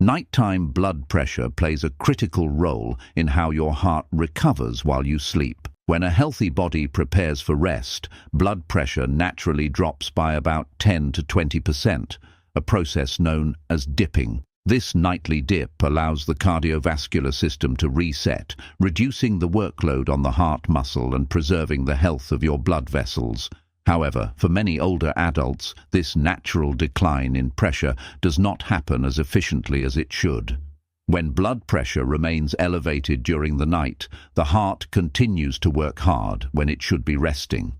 Nighttime blood pressure plays a critical role in how your heart recovers while you sleep. When a healthy body prepares for rest, blood pressure naturally drops by about 10 to 20%, a process known as dipping. This nightly dip allows the cardiovascular system to reset, reducing the workload on the heart muscle and preserving the health of your blood vessels. However, for many older adults, this natural decline in pressure does not happen as efficiently as it should. When blood pressure remains elevated during the night, the heart continues to work hard when it should be resting.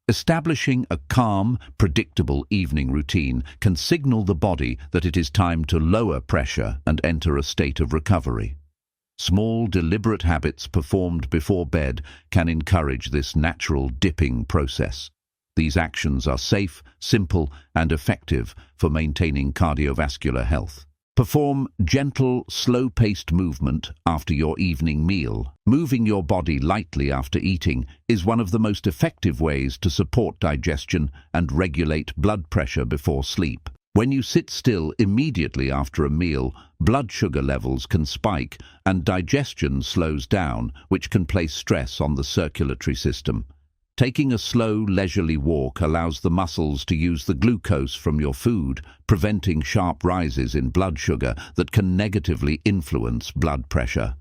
Establishing a calm, predictable evening routine can signal the body that it is time to lower pressure and enter a state of recovery. Small, deliberate habits performed before bed can encourage this natural dipping process. These actions are safe, simple, and effective for maintaining cardiovascular health. Perform gentle, slow-paced movement after your evening meal. Moving your body lightly after eating is one of the most effective ways to support digestion and regulate blood pressure before sleep. When you sit still immediately after a meal, blood sugar levels can spike and digestion slows down, which can place stress on the circulatory system. Taking a slow, leisurely walk allows the muscles to use the glucose from your food, preventing sharp rises in blood sugar that can negatively influence blood pressure.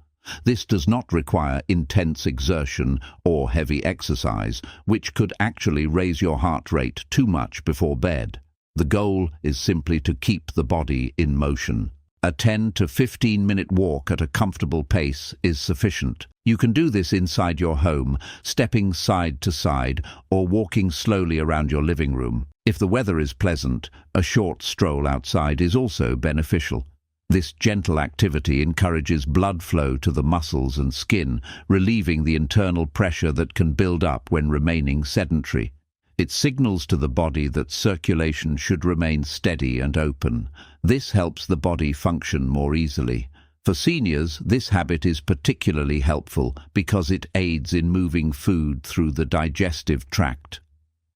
This does not require intense exertion or heavy exercise, which could actually raise your heart rate too much before bed. The goal is simply to keep the body in motion. A 10 to 15-minute walk at a comfortable pace is sufficient. You can do this inside your home, stepping side to side or walking slowly around your living room. If the weather is pleasant, a short stroll outside is also beneficial. This gentle activity encourages blood flow to the muscles and skin, relieving the internal pressure that can build up when remaining sedentary. It signals to the body that circulation should remain steady and open. This helps the body function more easily. For seniors, this habit is particularly helpful because it aids in moving food through the digestive tract.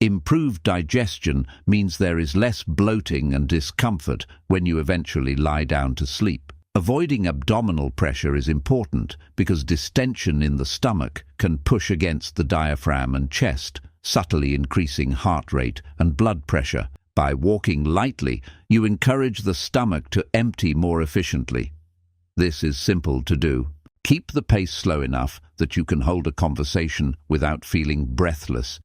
Improved digestion means there is less bloating and discomfort when you eventually lie down to sleep. Avoiding abdominal pressure is important because distension in the stomach can push against the diaphragm and chest, subtly increasing heart rate and blood pressure. By walking lightly, you encourage the stomach to empty more efficiently. This is simple to do. Keep the pace slow enough that you can hold a conversation without feeling breathless.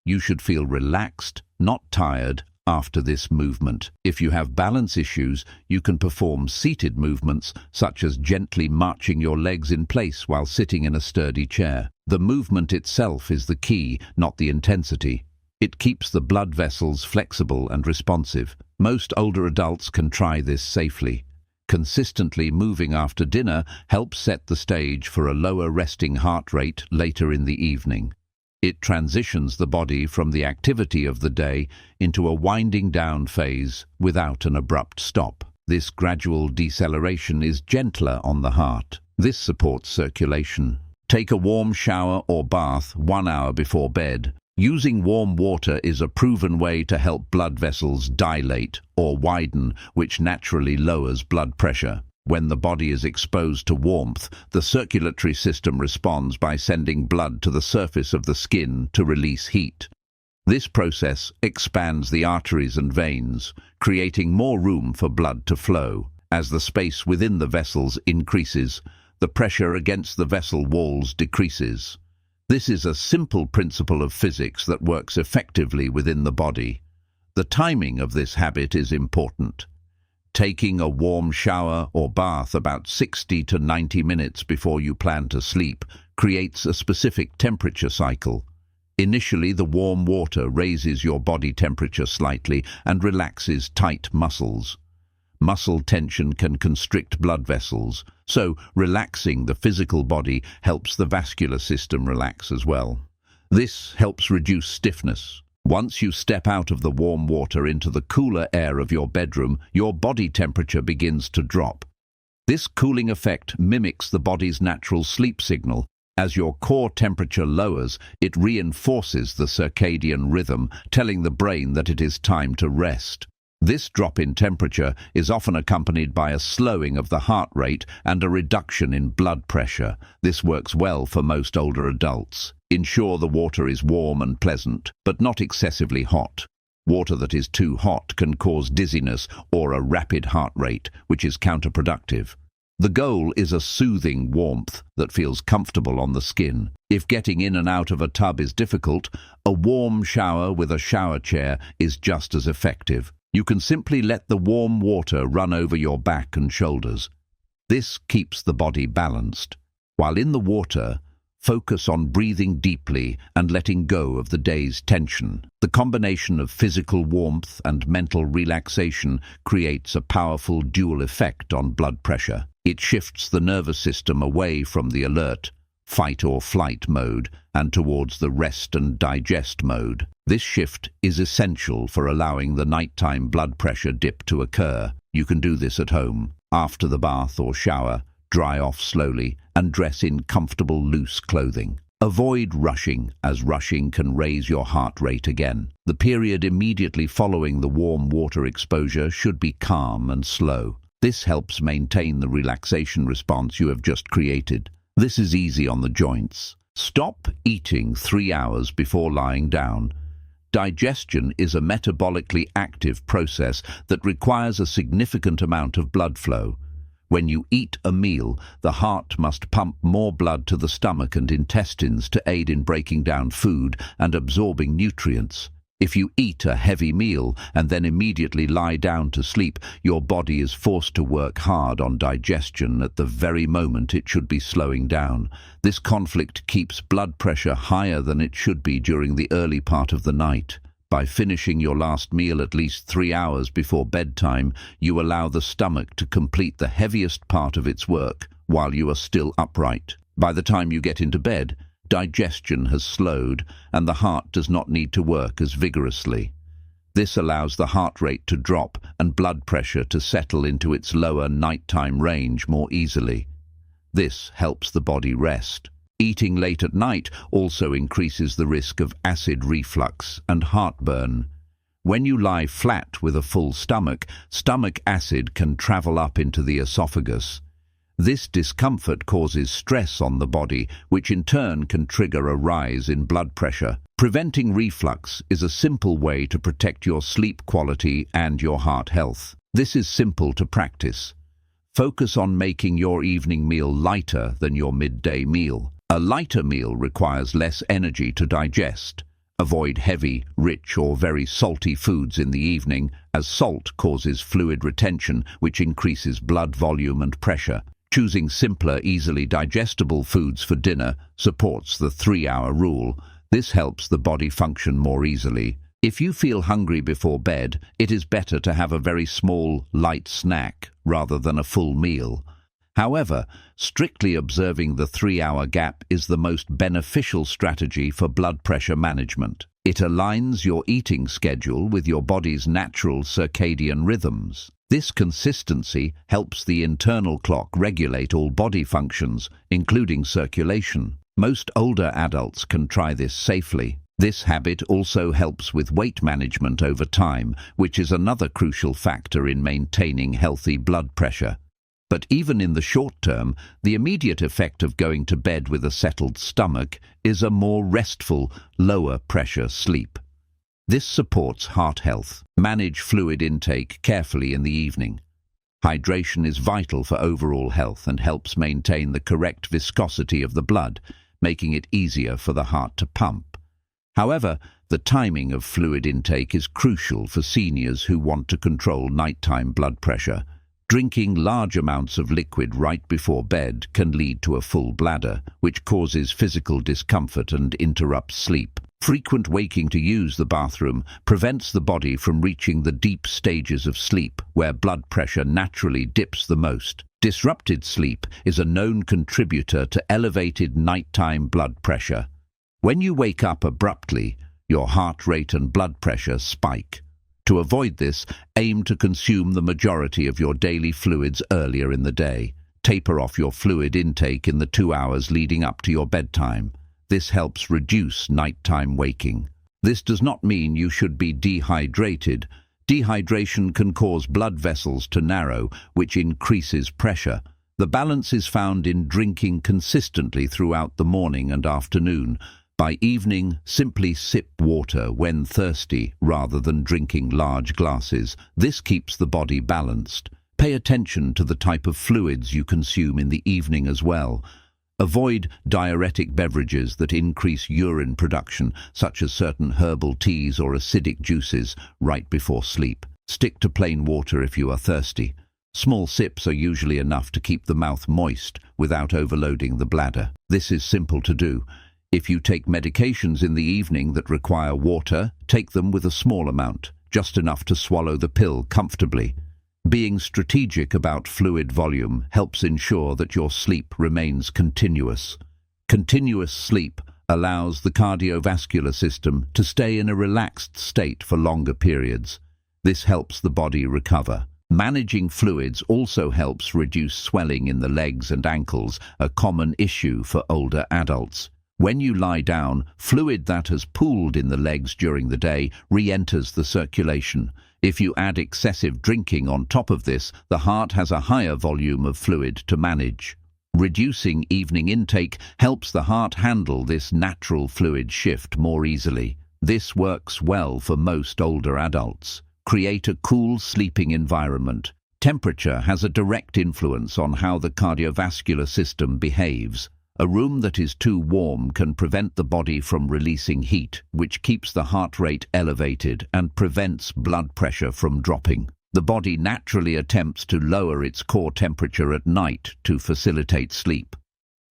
You should feel relaxed, not tired, after this movement. If you have balance issues, you can perform seated movements, such as gently marching your legs in place while sitting in a sturdy chair. The movement itself is the key, not the intensity. It keeps the blood vessels flexible and responsive. Most older adults can try this safely. Consistently moving after dinner helps set the stage for a lower resting heart rate later in the evening. It transitions the body from the activity of the day into a winding down phase without an abrupt stop. This gradual deceleration is gentler on the heart. This supports circulation. Take a warm shower or bath 1 hour before bed. Using warm water is a proven way to help blood vessels dilate or widen, which naturally lowers blood pressure. When the body is exposed to warmth, the circulatory system responds by sending blood to the surface of the skin to release heat. This process expands the arteries and veins, creating more room for blood to flow. As the space within the vessels increases, the pressure against the vessel walls decreases. This is a simple principle of physics that works effectively within the body. The timing of this habit is important. Taking a warm shower or bath about 60 to 90 minutes before you plan to sleep creates a specific temperature cycle. Initially, the warm water raises your body temperature slightly and relaxes tight muscles. Muscle tension can constrict blood vessels, so relaxing the physical body helps the vascular system relax as well. This helps reduce stiffness. Once you step out of the warm water into the cooler air of your bedroom, your body temperature begins to drop. This cooling effect mimics the body's natural sleep signal. As your core temperature lowers, it reinforces the circadian rhythm, telling the brain that it is time to rest. This drop in temperature is often accompanied by a slowing of the heart rate and a reduction in blood pressure. This works well for most older adults. Ensure the water is warm and pleasant, but not excessively hot. Water that is too hot can cause dizziness or a rapid heart rate, which is counterproductive. The goal is a soothing warmth that feels comfortable on the skin. If getting in and out of a tub is difficult, a warm shower with a shower chair is just as effective. You can simply let the warm water run over your back and shoulders. This keeps the body balanced. While in the water, focus on breathing deeply and letting go of the day's tension. The combination of physical warmth and mental relaxation creates a powerful dual effect on blood pressure. It shifts the nervous system away from the alert, fight or flight mode and towards the rest and digest mode. This shift is essential for allowing the nighttime blood pressure dip to occur. You can do this at home. After the bath or shower, dry off slowly and dress in comfortable, loose clothing. Avoid rushing, as rushing can raise your heart rate again. The period immediately following the warm water exposure should be calm and slow. This helps maintain the relaxation response you have just created. This is easy on the joints. Stop eating 3 hours before lying down. Digestion is a metabolically active process that requires a significant amount of blood flow. When you eat a meal, the heart must pump more blood to the stomach and intestines to aid in breaking down food and absorbing nutrients. If you eat a heavy meal and then immediately lie down to sleep, your body is forced to work hard on digestion at the very moment it should be slowing down. This conflict keeps blood pressure higher than it should be during the early part of the night. By finishing your last meal at least 3 hours before bedtime, you allow the stomach to complete the heaviest part of its work while you are still upright. By the time you get into bed, digestion has slowed and the heart does not need to work as vigorously. This allows the heart rate to drop and blood pressure to settle into its lower nighttime range more easily. This helps the body rest. Eating late at night also increases the risk of acid reflux and heartburn. When you lie flat with a full stomach, stomach acid can travel up into the esophagus. This discomfort causes stress on the body, which in turn can trigger a rise in blood pressure. Preventing reflux is a simple way to protect your sleep quality and your heart health. This is simple to practice. Focus on making your evening meal lighter than your midday meal. A lighter meal requires less energy to digest. Avoid heavy, rich or very salty foods in the evening, as salt causes fluid retention, which increases blood volume and pressure. Choosing simpler, easily digestible foods for dinner supports the 3-hour rule. This helps the body function more easily. If you feel hungry before bed, it is better to have a very small, light snack rather than a full meal. However, strictly observing the 3-hour gap is the most beneficial strategy for blood pressure management. It aligns your eating schedule with your body's natural circadian rhythms. This consistency helps the internal clock regulate all body functions, including circulation. Most older adults can try this safely. This habit also helps with weight management over time, which is another crucial factor in maintaining healthy blood pressure. But even in the short term, the immediate effect of going to bed with a settled stomach is a more restful, lower pressure sleep. This supports heart health. Manage fluid intake carefully in the evening. Hydration is vital for overall health and helps maintain the correct viscosity of the blood, making it easier for the heart to pump. However, the timing of fluid intake is crucial for seniors who want to control nighttime blood pressure. Drinking large amounts of liquid right before bed can lead to a full bladder, which causes physical discomfort and interrupts sleep. Frequent waking to use the bathroom prevents the body from reaching the deep stages of sleep, where blood pressure naturally dips the most. Disrupted sleep is a known contributor to elevated nighttime blood pressure. When you wake up abruptly, your heart rate and blood pressure spike. To avoid this, aim to consume the majority of your daily fluids earlier in the day. Taper off your fluid intake in the 2 hours leading up to your bedtime. This helps reduce nighttime waking. This does not mean you should be dehydrated. Dehydration can cause blood vessels to narrow, which increases pressure. The balance is found in drinking consistently throughout the morning and afternoon. By evening, simply sip water when thirsty rather than drinking large glasses. This keeps the body balanced. Pay attention to the type of fluids you consume in the evening as well. Avoid diuretic beverages that increase urine production, such as certain herbal teas or acidic juices, right before sleep. Stick to plain water if you are thirsty. Small sips are usually enough to keep the mouth moist without overloading the bladder. This is simple to do. If you take medications in the evening that require water, take them with a small amount, just enough to swallow the pill comfortably. Being strategic about fluid volume helps ensure that your sleep remains continuous. Continuous sleep allows the cardiovascular system to stay in a relaxed state for longer periods. This helps the body recover. Managing fluids also helps reduce swelling in the legs and ankles, a common issue for older adults. When you lie down, fluid that has pooled in the legs during the day re-enters the circulation. If you add excessive drinking on top of this, the heart has a higher volume of fluid to manage. Reducing evening intake helps the heart handle this natural fluid shift more easily. This works well for most older adults. Create a cool sleeping environment. Temperature has a direct influence on how the cardiovascular system behaves. A room that is too warm can prevent the body from releasing heat, which keeps the heart rate elevated and prevents blood pressure from dropping. The body naturally attempts to lower its core temperature at night to facilitate sleep.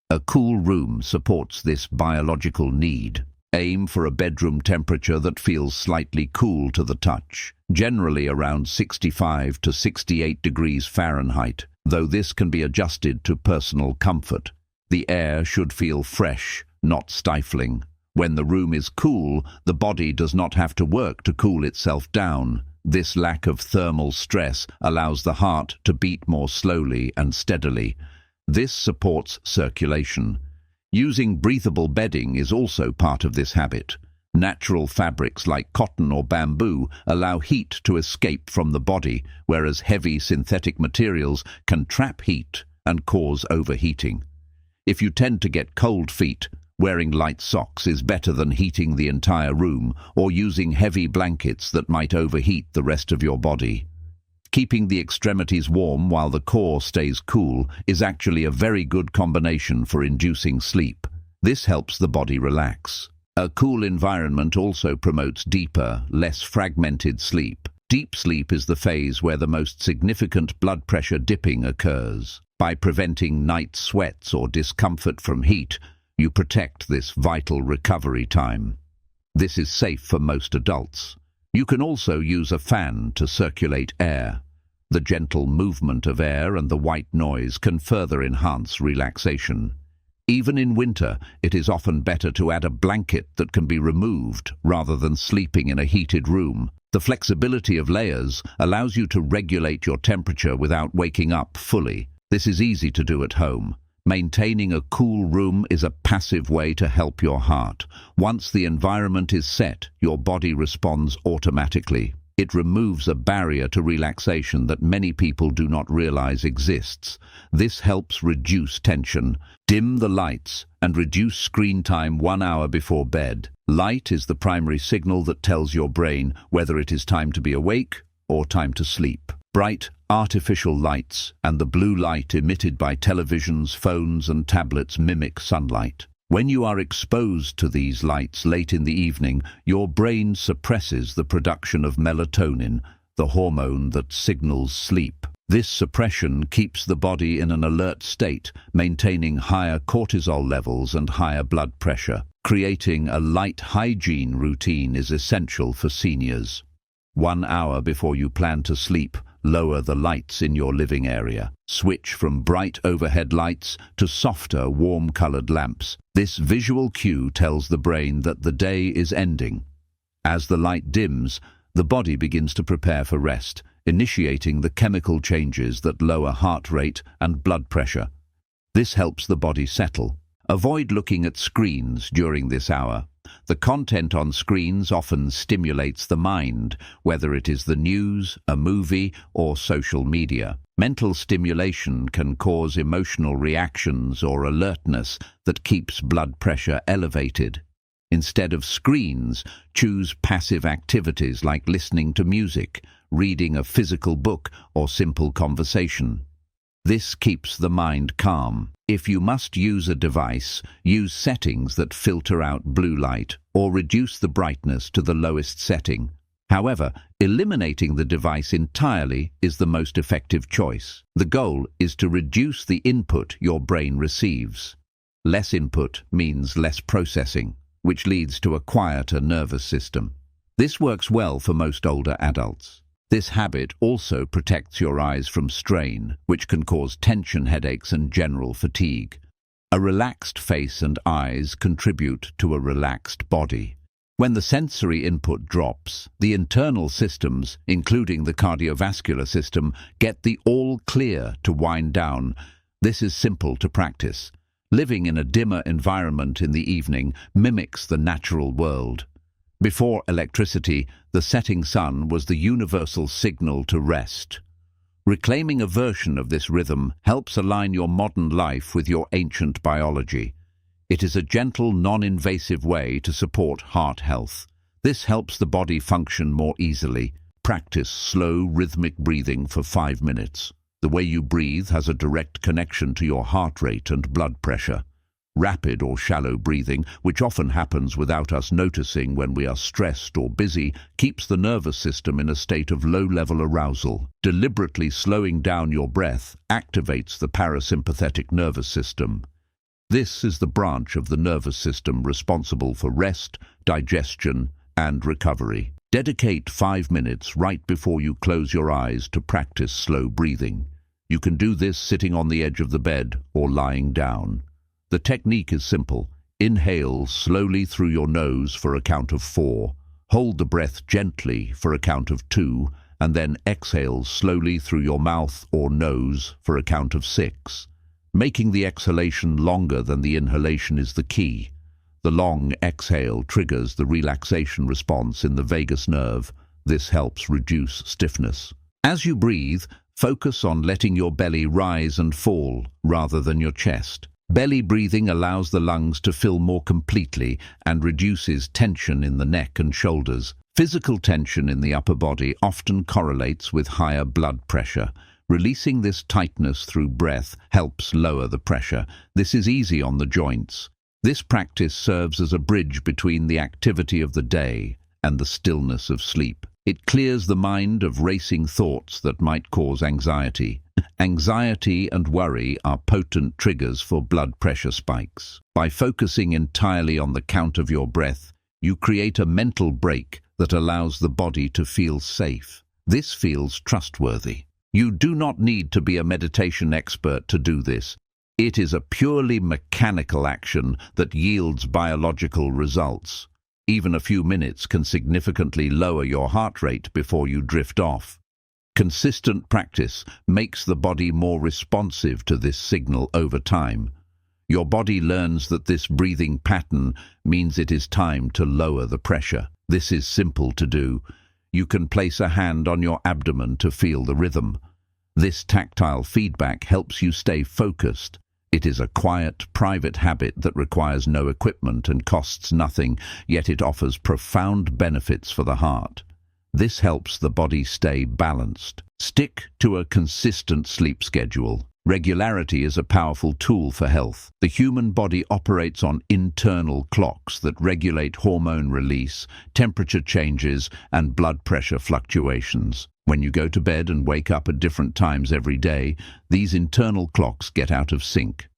A cool room supports this biological need. Aim for a bedroom temperature that feels slightly cool to the touch, generally around 65 to 68 degrees Fahrenheit, though this can be adjusted to personal comfort. The air should feel fresh, not stifling. When the room is cool, the body does not have to work to cool itself down. This lack of thermal stress allows the heart to beat more slowly and steadily. This supports circulation. Using breathable bedding is also part of this habit. Natural fabrics like cotton or bamboo allow heat to escape from the body, whereas heavy synthetic materials can trap heat and cause overheating. If you tend to get cold feet, wearing light socks is better than heating the entire room or using heavy blankets that might overheat the rest of your body. Keeping the extremities warm while the core stays cool is actually a very good combination for inducing sleep. This helps the body relax. A cool environment also promotes deeper, less fragmented sleep. Deep sleep is the phase where the most significant blood pressure dipping occurs. By preventing night sweats or discomfort from heat, you protect this vital recovery time. This is safe for most adults. You can also use a fan to circulate air. The gentle movement of air and the white noise can further enhance relaxation. Even in winter, it is often better to add a blanket that can be removed rather than sleeping in a heated room. The flexibility of layers allows you to regulate your temperature without waking up fully. This is easy to do at home. Maintaining a cool room is a passive way to help your heart. Once the environment is set, your body responds automatically. It removes a barrier to relaxation that many people do not realize exists. This helps reduce tension. Dim the lights and reduce screen time 1 hour before bed. Light is the primary signal that tells your brain whether it is time to be awake or time to sleep. Bright, artificial lights and the blue light emitted by televisions, phones and tablets mimic sunlight. When you are exposed to these lights late in the evening, your brain suppresses the production of melatonin, the hormone that signals sleep. This suppression keeps the body in an alert state, maintaining higher cortisol levels and higher blood pressure. Creating a light hygiene routine is essential for seniors. 1 hour before you plan to sleep, lower the lights in your living area. Switch from bright overhead lights to softer, warm-colored lamps. This visual cue tells the brain that the day is ending. As the light dims, the body begins to prepare for rest, initiating the chemical changes that lower heart rate and blood pressure. This helps the body settle. Avoid looking at screens during this hour. The content on screens often stimulates the mind, whether it is the news, a movie, or social media. Mental stimulation can cause emotional reactions or alertness that keeps blood pressure elevated. Instead of screens, choose passive activities like listening to music, reading a physical book, or simple conversation. This keeps the mind calm. If you must use a device, use settings that filter out blue light or reduce the brightness to the lowest setting. However, eliminating the device entirely is the most effective choice. The goal is to reduce the input your brain receives. Less input means less processing, which leads to a quieter nervous system. This works well for most older adults. This habit also protects your eyes from strain, which can cause tension headaches and general fatigue. A relaxed face and eyes contribute to a relaxed body. When the sensory input drops, the internal systems, including the cardiovascular system, get the all clear to wind down. This is simple to practice. Living in a dimmer environment in the evening mimics the natural world. Before electricity, the setting sun was the universal signal to rest. Reclaiming a version of this rhythm helps align your modern life with your ancient biology. It is a gentle, non-invasive way to support heart health. This helps the body function more easily. Practice slow, rhythmic breathing for 5 minutes. The way you breathe has a direct connection to your heart rate and blood pressure. Rapid or shallow breathing, which often happens without us noticing when we are stressed or busy, keeps the nervous system in a state of low-level arousal. Deliberately slowing down your breath activates the parasympathetic nervous system. This is the branch of the nervous system responsible for rest, digestion, and recovery. Dedicate 5 minutes right before you close your eyes to practice slow breathing. You can do this sitting on the edge of the bed or lying down. The technique is simple. Inhale slowly through your nose for a count of 4. Hold the breath gently for a count of 2, and then exhale slowly through your mouth or nose for a count of 6. Making the exhalation longer than the inhalation is the key. The long exhale triggers the relaxation response in the vagus nerve. This helps reduce stiffness. As you breathe, focus on letting your belly rise and fall rather than your chest. Belly breathing allows the lungs to fill more completely and reduces tension in the neck and shoulders. Physical tension in the upper body often correlates with higher blood pressure. Releasing this tightness through breath helps lower the pressure. This is easy on the joints. This practice serves as a bridge between the activity of the day and the stillness of sleep. It clears the mind of racing thoughts that might cause anxiety. Anxiety and worry are potent triggers for blood pressure spikes. By focusing entirely on the count of your breath, you create a mental break that allows the body to feel safe. This feels trustworthy. You do not need to be a meditation expert to do this. It is a purely mechanical action that yields biological results. Even a few minutes can significantly lower your heart rate before you drift off. Consistent practice makes the body more responsive to this signal over time. Your body learns that this breathing pattern means it is time to lower the pressure. This is simple to do. You can place a hand on your abdomen to feel the rhythm. This tactile feedback helps you stay focused. It is a quiet, private habit that requires no equipment and costs nothing, yet it offers profound benefits for the heart. This helps the body stay balanced. Stick to a consistent sleep schedule. Regularity is a powerful tool for health. The human body operates on internal clocks that regulate hormone release, temperature changes, and blood pressure fluctuations. When you go to bed and wake up at different times every day, these internal clocks get out of sync.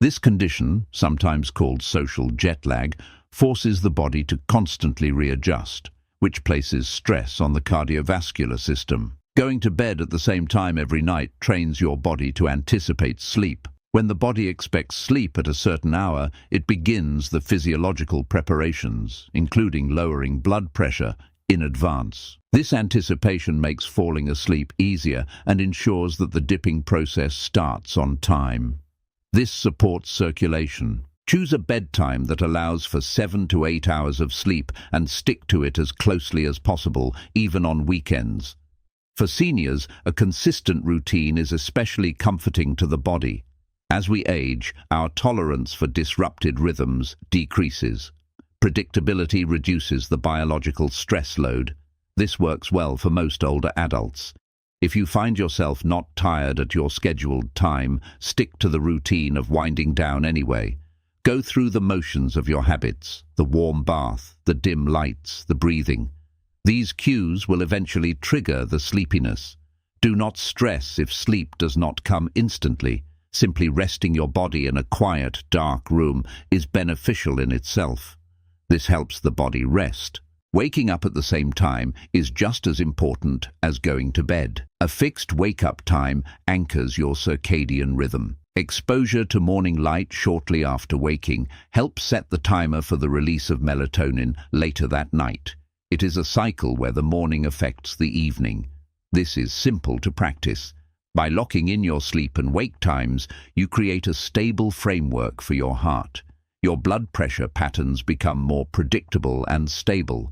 This condition, sometimes called social jet lag, forces the body to constantly readjust, which places stress on the cardiovascular system. Going to bed at the same time every night trains your body to anticipate sleep. When the body expects sleep at a certain hour, it begins the physiological preparations, including lowering blood pressure, in advance. This anticipation makes falling asleep easier and ensures that the dipping process starts on time. This supports circulation. Choose a bedtime that allows for 7 to 8 hours of sleep and stick to it as closely as possible, even on weekends. For seniors, a consistent routine is especially comforting to the body. As we age, our tolerance for disrupted rhythms decreases. Predictability reduces the biological stress load. This works well for most older adults. If you find yourself not tired at your scheduled time, stick to the routine of winding down anyway. Go through the motions of your habits, the warm bath, the dim lights, the breathing. These cues will eventually trigger the sleepiness. Do not stress if sleep does not come instantly. Simply resting your body in a quiet, dark room is beneficial in itself. This helps the body rest. Waking up at the same time is just as important as going to bed. A fixed wake-up time anchors your circadian rhythm. Exposure to morning light shortly after waking helps set the timer for the release of melatonin later that night. It is a cycle where the morning affects the evening. This is simple to practice. By locking in your sleep and wake times, you create a stable framework for your heart. Your blood pressure patterns become more predictable and stable.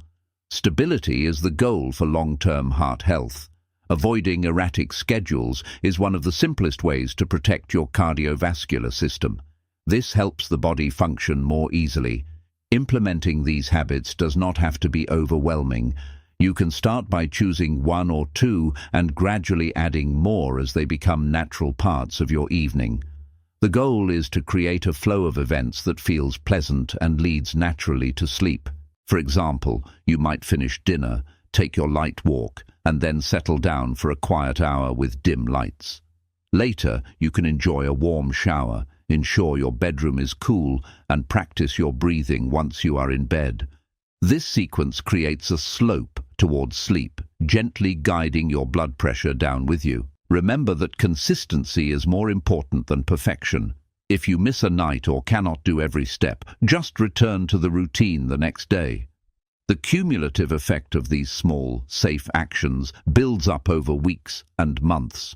Stability is the goal for long-term heart health. Avoiding erratic schedules is one of the simplest ways to protect your cardiovascular system. This helps the body function more easily. Implementing these habits does not have to be overwhelming. You can start by choosing 1 or 2 and gradually adding more as they become natural parts of your evening. The goal is to create a flow of events that feels pleasant and leads naturally to sleep. For example, you might finish dinner, take your light walk, and then settle down for a quiet hour with dim lights. Later, you can enjoy a warm shower, ensure your bedroom is cool, and practice your breathing once you are in bed. This sequence creates a slope towards sleep, gently guiding your blood pressure down with you. Remember that consistency is more important than perfection. If you miss a night or cannot do every step, just return to the routine the next day. The cumulative effect of these small, safe actions builds up over weeks and months.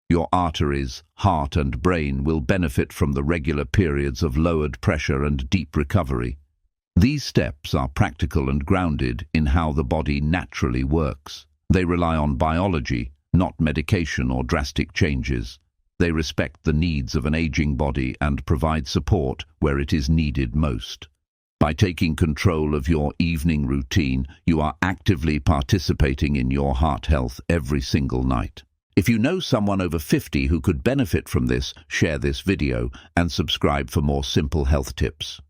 Your arteries, heart and brain will benefit from the regular periods of lowered pressure and deep recovery. These steps are practical and grounded in how the body naturally works. They rely on biology, not medication or drastic changes. They respect the needs of an aging body and provide support where it is needed most. By taking control of your evening routine, you are actively participating in your heart health every single night. If you know someone over 50 who could benefit from this, share this video and subscribe for more simple health tips.